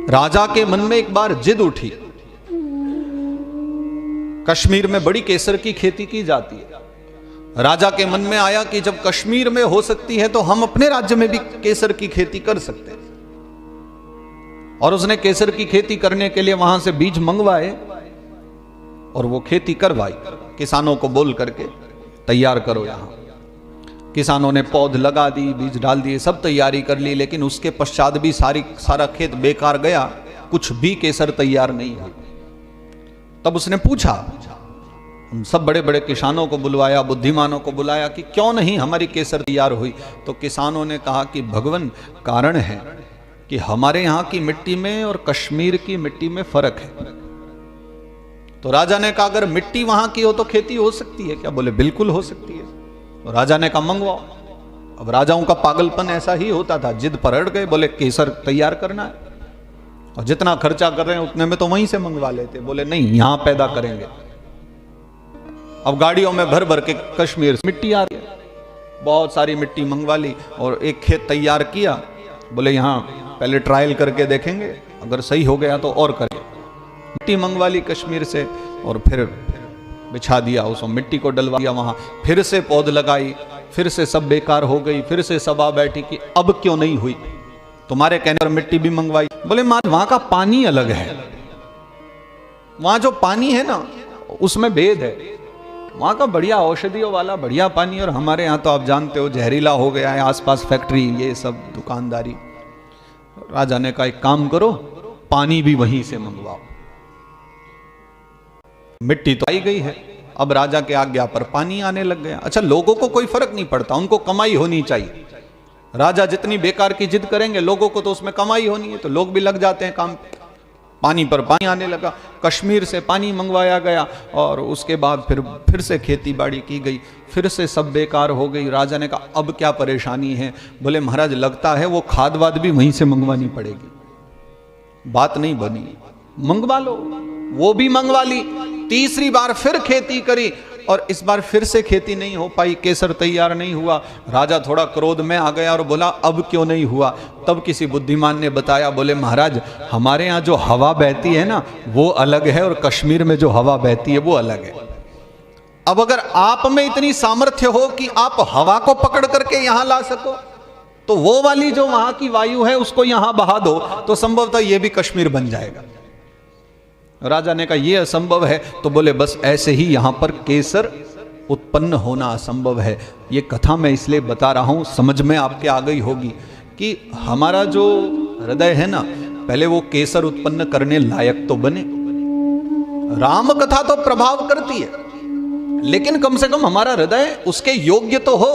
राजा के मन में एक बार जिद उठी। कश्मीर में बड़ी केसर की खेती की जाती है। राजा के मन में आया कि जब कश्मीर में हो सकती है तो हम अपने राज्य में भी केसर की खेती कर सकते हैं। और उसने केसर की खेती करने के लिए वहां से बीज मंगवाए और वो खेती करवाई, किसानों को बोल करके तैयार करो। यहां किसानों ने पौध लगा दी, बीज डाल दिए, सब तैयारी कर ली, लेकिन उसके पश्चात भी सारा खेत बेकार गया, कुछ भी केसर तैयार नहीं हुई। तब उसने पूछा, सब बड़े बड़े किसानों को बुलवाया, बुद्धिमानों को बुलाया कि क्यों नहीं हमारी केसर तैयार हुई। तो किसानों ने कहा कि भगवान, कारण है कि हमारे यहाँ की मिट्टी में और कश्मीर की मिट्टी में फर्क है। तो राजा ने कहा अगर मिट्टी वहां की हो तो खेती हो सकती है क्या? बोले बिल्कुल हो सकती है। तो राजा ने कहा मंगवाओ। अब राजाओं का पागलपन ऐसा ही होता था, जिद पर अड़ गए, बोले केसर तैयार करना है और जितना खर्चा कर रहे हैं उतने में तो वहीं से मंगवा लेते। बोले नहीं, यहां पैदा करेंगे। अब गाड़ियों में भर भर के कश्मीर से मिट्टी आ रही है, बहुत सारी मिट्टी मंगवा ली और एक खेत तैयार किया। बोले यहाँ पहले ट्रायल करके देखेंगे, अगर सही हो गया तो और करेंगे। मिट्टी मंगवा ली कश्मीर से और फिर बिछा दिया, उसको मिट्टी को डलवा दिया वहां, फिर से पौध लगाई, फिर से सब बेकार हो गई। फिर से सभा बैठी कि अब क्यों नहीं हुई, तुम्हारे कहने पर मिट्टी भी मंगवाई। बोले वहां का पानी अलग है, वहां जो पानी है ना उसमें भेद है। वहां का बढ़िया औषधियों वाला बढ़िया पानी, और हमारे यहाँ तो आप जानते हो जहरीला हो गया है, आसपास फैक्ट्री, ये सब दुकानदारी। राजा ने कहा एक काम करो, पानी भी वहीं से मंगवाओ। मिट्टी तो आई गई है, अब राजा के आज्ञा पर पानी आने लग गया। अच्छा, लोगों को कोई फर्क नहीं पड़ता, उनको कमाई होनी चाहिए। राजा जितनी बेकार की जिद करेंगे, लोगों को तो उसमें कमाई होनी है, तो लोग भी लग जाते हैं काम पे। पानी पर पानी आने लगा, कश्मीर से पानी मंगवाया गया और उसके बाद फिर से खेती बाड़ी की गई, फिर से सब बेकार हो गई। राजा ने कहा अब क्या परेशानी है? बोले महाराज लगता है वो खाद वाद भी वहीं से मंगवानी पड़ेगी। बात नहीं बनी, मंगवा लो। वो भी मंगवा ली, तीसरी बार फिर खेती करी और इस बार फिर से खेती नहीं हो पाई, केसर तैयार नहीं हुआ। राजा थोड़ा क्रोध में आ गया और बोला अब क्यों नहीं हुआ? तब किसी बुद्धिमान ने बताया, बोले महाराज हमारे यहाँ जो हवा बहती है ना वो अलग है और कश्मीर में जो हवा बहती है वो अलग है। अब अगर आप में इतनी सामर्थ्य हो कि आप हवा को पकड़ करके यहां ला सको तो वो वाली जो वहां की वायु है उसको यहां बहा दो, तो संभवतः ये भी कश्मीर बन जाएगा। राजा ने कहा यह असंभव है। तो बोले बस ऐसे ही यहां पर केसर उत्पन्न होना असंभव है। ये कथा मैं इसलिए बता रहा हूं, समझ में आपके आ गई होगी कि हमारा जो हृदय है ना, पहले वो केसर उत्पन्न करने लायक तो बने। राम कथा तो प्रभाव करती है, लेकिन कम से कम हमारा हृदय उसके योग्य तो हो।